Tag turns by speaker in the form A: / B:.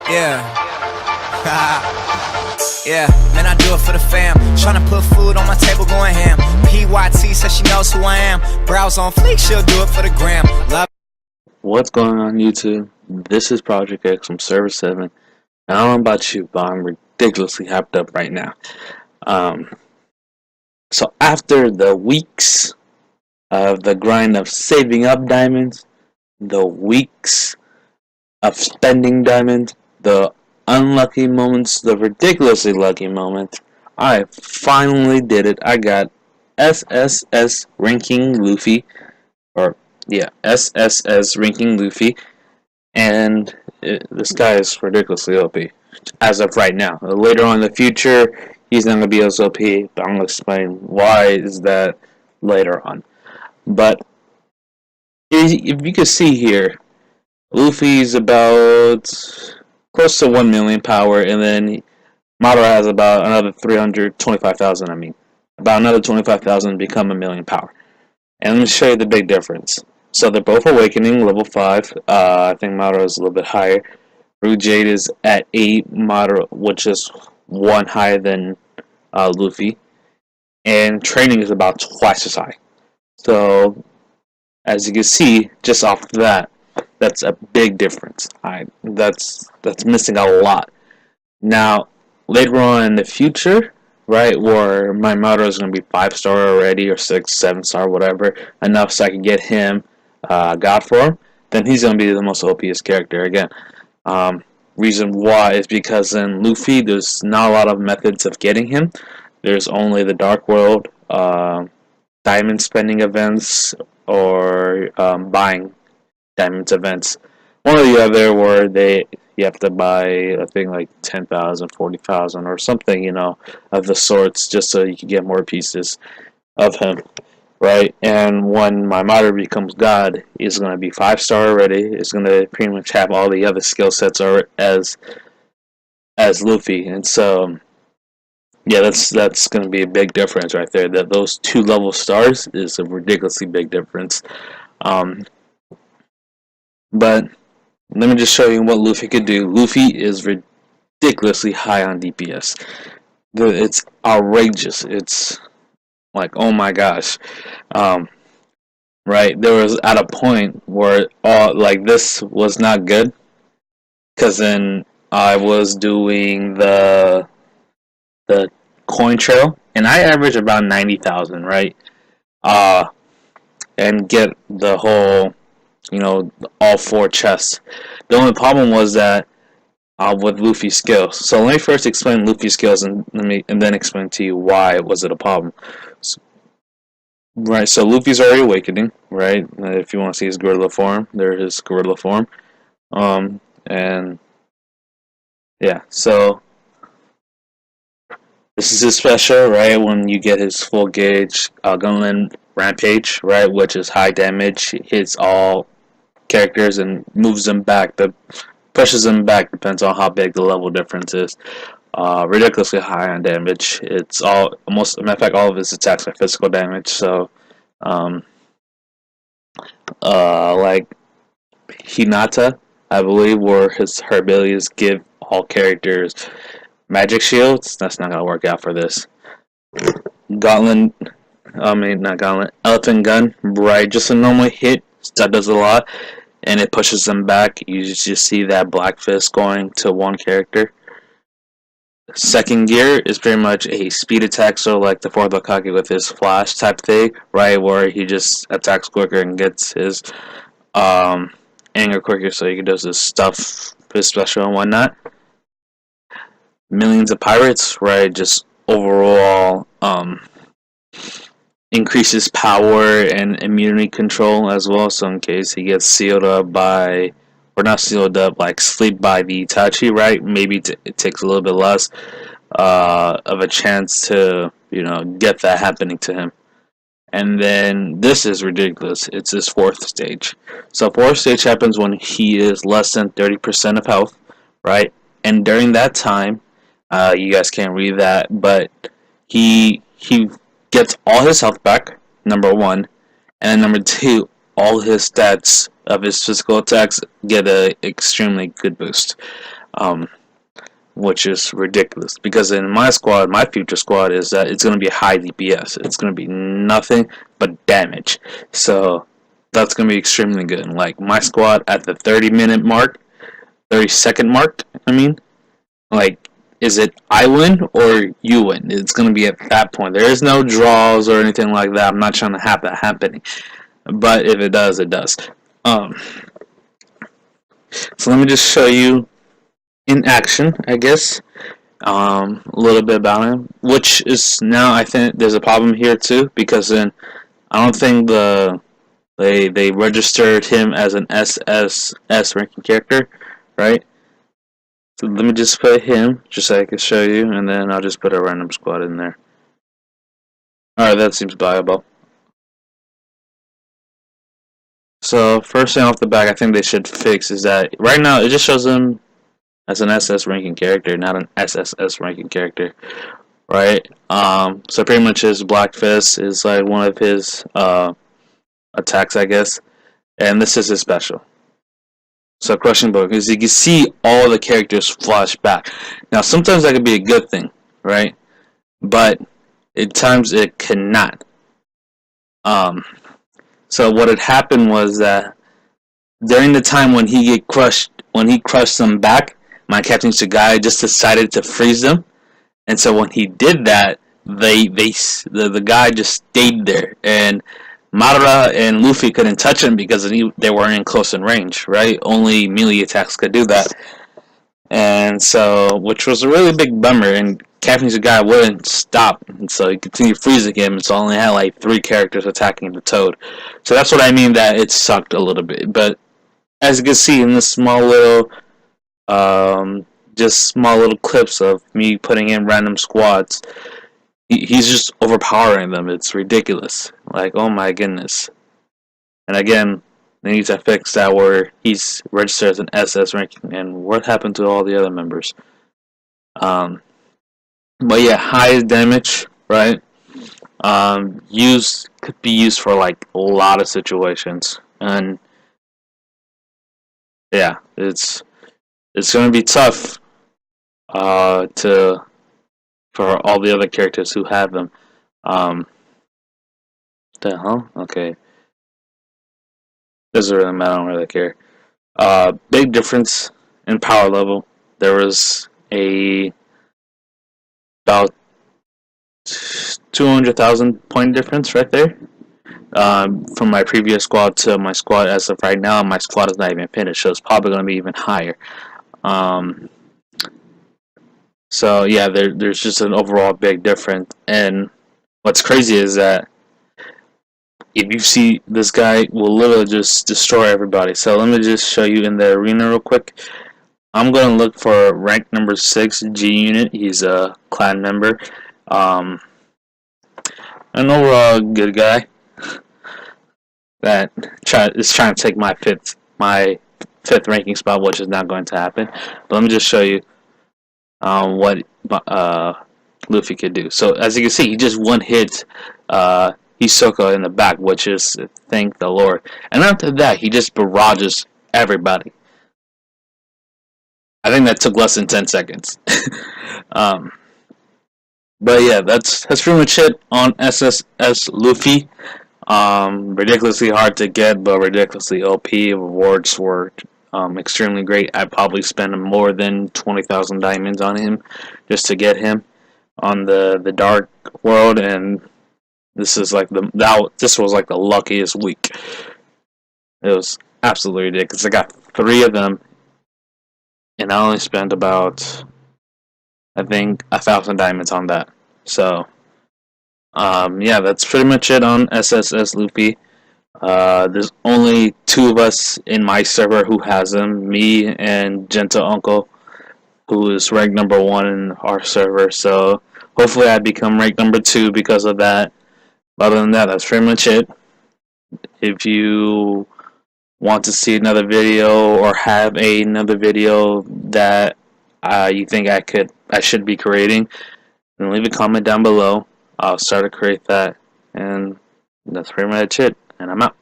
A: Yeah. Yeah, man, I do it for the fam. Tryna put food on my table, going ham. PYT says she knows who I am. Brows on fleek, she'll do it for the gram. Love.
B: What's going on YouTube? This is Project X from Server 7. I don't know about you, but I'm ridiculously hyped up right now. Um, so after the weeks of the grind of saving up diamonds, the weeks of spending diamonds, the unlucky moments, the ridiculously lucky moments, I finally did it. I got SSS ranking Luffy, or yeah, SSS ranking Luffy, and this guy is ridiculously OP as of right now. Later on in the future, he's not going to be as OP, but I'm going to explain why is that later on. But if you can see here, Luffy's about close to 1 million power, and then Madara has about another 325,000. I mean, about another 25,000 to become 1 million power. And let me show you the big difference. So they're both awakening, level 5. I think Madara is a little bit higher. Blue Jade is at 8, Madara, which is 1 higher than Luffy. And training is about twice as high. So, as you can see, just off that, that's a big difference. That's missing a lot. Now, later on in the future, right, where my Madara is going to be 5-star already, or 6, 7-star, whatever, enough so I can get him God form, then he's going to be the most OPest character again. Reason why is because in Luffy, there's not a lot of methods of getting him. There's only the Dark World, diamond spending events, or buying diamonds events. One or the other where you have to buy, I think, like 10,000, 40,000, or something, you know, of the sorts, just so you can get more pieces of him, right? And when my Madara becomes God, he's going to be 5-star already. It's going to pretty much have all the other skill sets as Luffy, and so yeah, that's going to be a big difference right there. That those 2 level stars is a ridiculously big difference. But let me just show you what Luffy could do. Luffy is ridiculously high on DPS. It's outrageous. It's like, oh my gosh. Right, there was at a point where this was not good, because then I was doing the coin trail, and I average about 90,000, right? And get the whole, you know, all 4 chests. The only problem was that with Luffy's skills. So let me first explain Luffy's skills, and then explain to you why was it a problem. Right, so Luffy's already awakening, right? If you want to see his gorilla form, there's his gorilla form. And yeah, so this is his special, right? When you get his full gauge Gunland Rampage, right? Which is high damage, hits all characters and moves them back. Pushes them back, depends on how big the level difference is. Ridiculously high on damage. It's almost, matter of fact, all of his attacks are physical damage. So, like Hinata, I believe, where her abilities give all characters magic shields. That's not gonna work out for this. Not Gauntlet, Elephant Gun, right? Just a normal hit that does a lot, and it pushes them back. You just see that black fist going to one character. Second gear is pretty much a speed attack, so like the 4th Hokage with his flash type thing, right, where he just attacks quicker and gets his anger quicker, so he can do his stuff, his special and whatnot. Millions of pirates, right, just overall increases power and immunity control as well, so in case he gets sealed up by, or not sealed up, like sleep by the Itachi, right, maybe it takes a little bit less of a chance to, you know, get that happening to him. And then this is ridiculous. It's his 4th stage. So 4th stage happens when he is less than 30% of health, right? And during that time, you guys can't read that, but he gets all his health back, number 1, and number 2, all his stats of his physical attacks get a extremely good boost. which is ridiculous. Because in my squad, my future squad, is that it's going to be high DPS. It's going to be nothing but damage. So that's going to be extremely good. Like my squad at the 30-minute mark, 30-second mark, I mean, like, is it I win or you win? It's going to be at that point. There is no draws or anything like that. I'm not trying to have that happening. But if it does, it does. So let me just show you in action, I guess, a little bit about him. Which is now, I think there's a problem here too, because then I don't think they registered him as an SSS ranking character, right? So let me just put him, just so I can show you, and then I'll just put a random squad in there. Alright, that seems viable. So first thing off the back I think they should fix is that right now it just shows him as an SS ranking character, not an SSS ranking character, right? So pretty much his Black Fist is like one of his attacks, I guess, and this is his special. So crushing blow, because you can see all the characters flash back. Now sometimes that could be a good thing, right? But at times it cannot. So what had happened was that during the time when he crushed them back, my Captain Sagai just decided to freeze them, and so when he did that, the guy just stayed there, and Madara and Luffy couldn't touch him because they weren't in close in range, right? Only melee attacks could do that, and so which was a really big bummer. And Captain Sagai wouldn't stop, and so he continued freezing him, and so only had like 3 characters attacking the Toad. So that's what I mean that it sucked a little bit, but as you can see in this small little just small little clips of me putting in random squads, he's just overpowering them. It's ridiculous. Like, oh my goodness. And again, they need to fix that where he's registered as an SS ranking, and what happened to all the other members. But yeah, high damage, right? Could be used for like a lot of situations, and yeah, it's going to be tough for all the other characters who have them. The hell? Okay. Doesn't really matter, I don't really care. Big difference in power level. There was about 200,000 point difference right there. From my previous squad to my squad as of right now. My squad is not even finished, so it's probably going to be even higher. So yeah, there's just an overall big difference. And what's crazy is that if you see, this guy will literally just destroy everybody. So let me just show you in the arena real quick. I'm going to look for rank number 6 G unit. He's a clan member. An overall good guy that is trying to take my fifth ranking spot, which is not going to happen. But let me just show you what Luffy could do. So as you can see, he just one hit Hisoka in the back, which is, thank the Lord. And after that, he just barrages everybody. I think that took less than 10 seconds. But yeah, that's pretty much it on SSS Luffy. Ridiculously hard to get, but ridiculously OP. Rewards were extremely great. I probably spent more than 20,000 diamonds on him just to get him on the Dark World, and this was like the luckiest week. It was absolutely ridiculous. I got 3 of them, and I only spent about, I think, 1,000 diamonds on that. So yeah, that's pretty much it on SSS Luffy. There's only 2 of us in my server who has him, me and Gentle Uncle, who is ranked number 1 in our server. So hopefully I become ranked number 2 because of that. But other than that, that's pretty much it. If you want to see another video or have another video that you think I should be creating, then leave a comment down below. I'll start to create that, and that's pretty much it. And I'm out.